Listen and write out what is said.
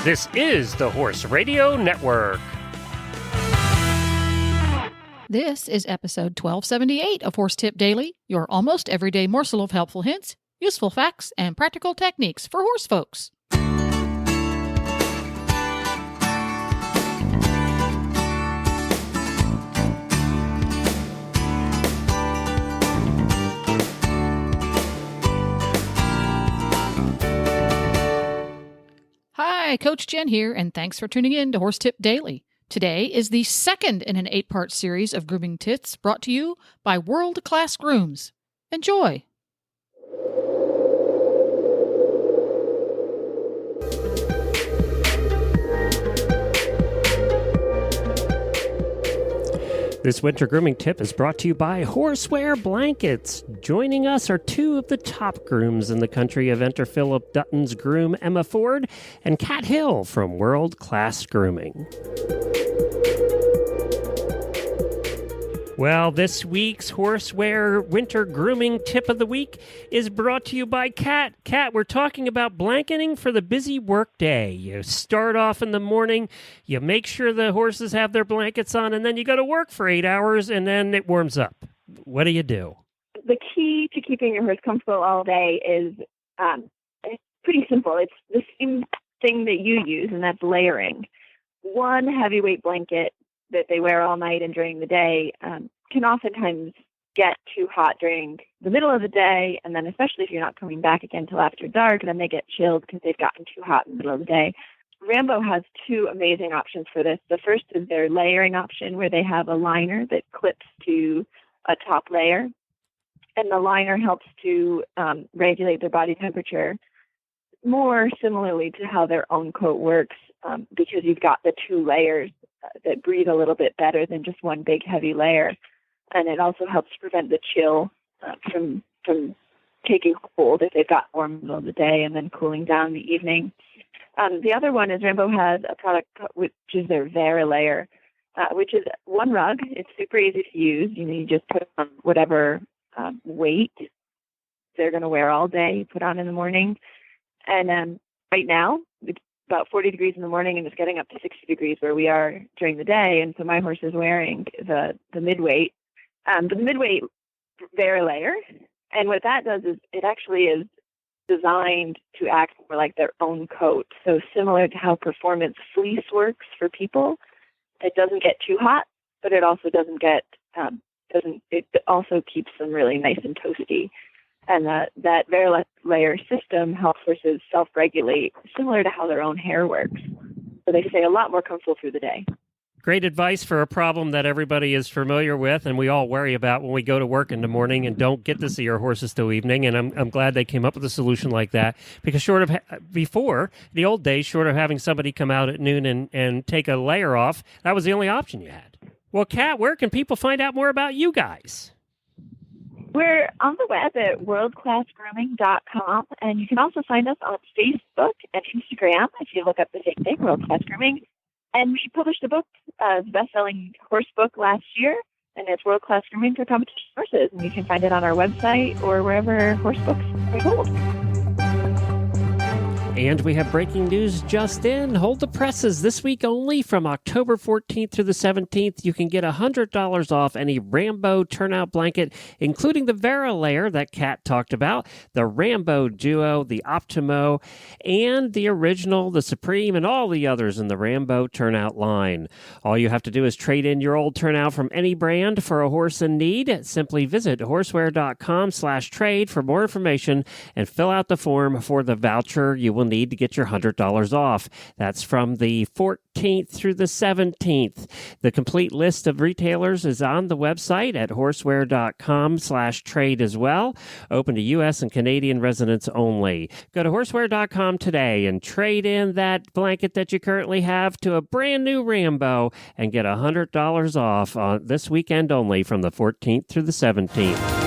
This is the Horse Radio Network. This is episode 1278 of Horse Tip Daily, your almost everyday morsel of helpful hints, useful facts, and practical techniques for horse folks. Hi, Coach Jen here, and thanks for tuning in to Horse Tip Daily. Today is the second in an 8-part series of grooming tips brought to you by world-class grooms. Enjoy! This winter grooming tip is brought to you by Horseware blankets. Joining us are two of the top grooms in the country, Eventer Philip Dutton's groom Emma Ford and Kat Hill from World Class Grooming. Well, this week's Horseware winter grooming tip of the week is brought to you by Kat. Kat, we're talking about blanketing for the busy work day. You start off in the morning, you make sure the horses have their blankets on, and then you go to work for 8 hours, and then it warms up. What do you do? The key to keeping your horse comfortable all day is it's pretty simple. It's the same thing that you use, and that's layering. One heavyweight blanket that they wear all night and during the day can oftentimes get too hot during the middle of the day, and then especially if you're not coming back again till after dark, then they get chilled because they've gotten too hot in the middle of the day. Rambo has two amazing options for this. The first is their layering option, where they have a liner that clips to a top layer, and the liner helps to regulate their body temperature more similarly to how their own coat works, because you've got the two layers that breathe a little bit better than just one big heavy layer. And it also helps prevent the chill from taking hold if they've got warm in the middle of the day and then cooling down in the evening. The other one is Rambo has a product which is their Vera layer, which is one rug. It's super easy to use. You just put on whatever weight they're going to wear all day, put on in the morning. And right now, it's about 40 degrees in the morning, and it's getting up to 60 degrees where we are during the day. And so my horse is wearing the midweight, the midweight Vera layer. And what that does is it actually is designed to act more like their own coat. So similar to how performance fleece works for people, it doesn't get too hot, but it also doesn't get, it also keeps them really nice and toasty. And that Vera layer system helps horses self-regulate, similar to how their own hair works. So they stay a lot more comfortable through the day. Great advice for a problem that everybody is familiar with and we all worry about when we go to work in the morning and don't get to see our horses till evening. And I'm glad they came up with a solution like that, because short of before, the old days, short of having somebody come out at noon and take a layer off, that was the only option you had. Well, Kat, where can people find out more about you guys? We're on the web at worldclassgrooming.com, and you can also find us on Facebook and Instagram if you look up the same thing, World Class Grooming. And we published a book, the best-selling horse book last year, and it's World Class Grooming for Competition Horses. And you can find it on our website or wherever horse books are sold. And we have breaking news just in. Hold the presses. This week only, from October 14th through the 17th, you can get $100 off any Rambo turnout blanket, including the Vera layer that Kat talked about, the Rambo Duo, the Optimo, and the Original, the Supreme, and all the others in the Rambo turnout line. All you have to do is trade in your old turnout from any brand for a horse in need. Simply visit horseware.com/trade for more information and fill out the form for the voucher you will need to get your $100 off. That's from the 14th through the 17th. The complete list of retailers is on the website at horseware.com/trade as well. Open to U.S. and Canadian residents only. Go to horseware.com today and trade in that blanket that you currently have to a brand new Rambo and get $100 off on this weekend only from the 14th through the 17th.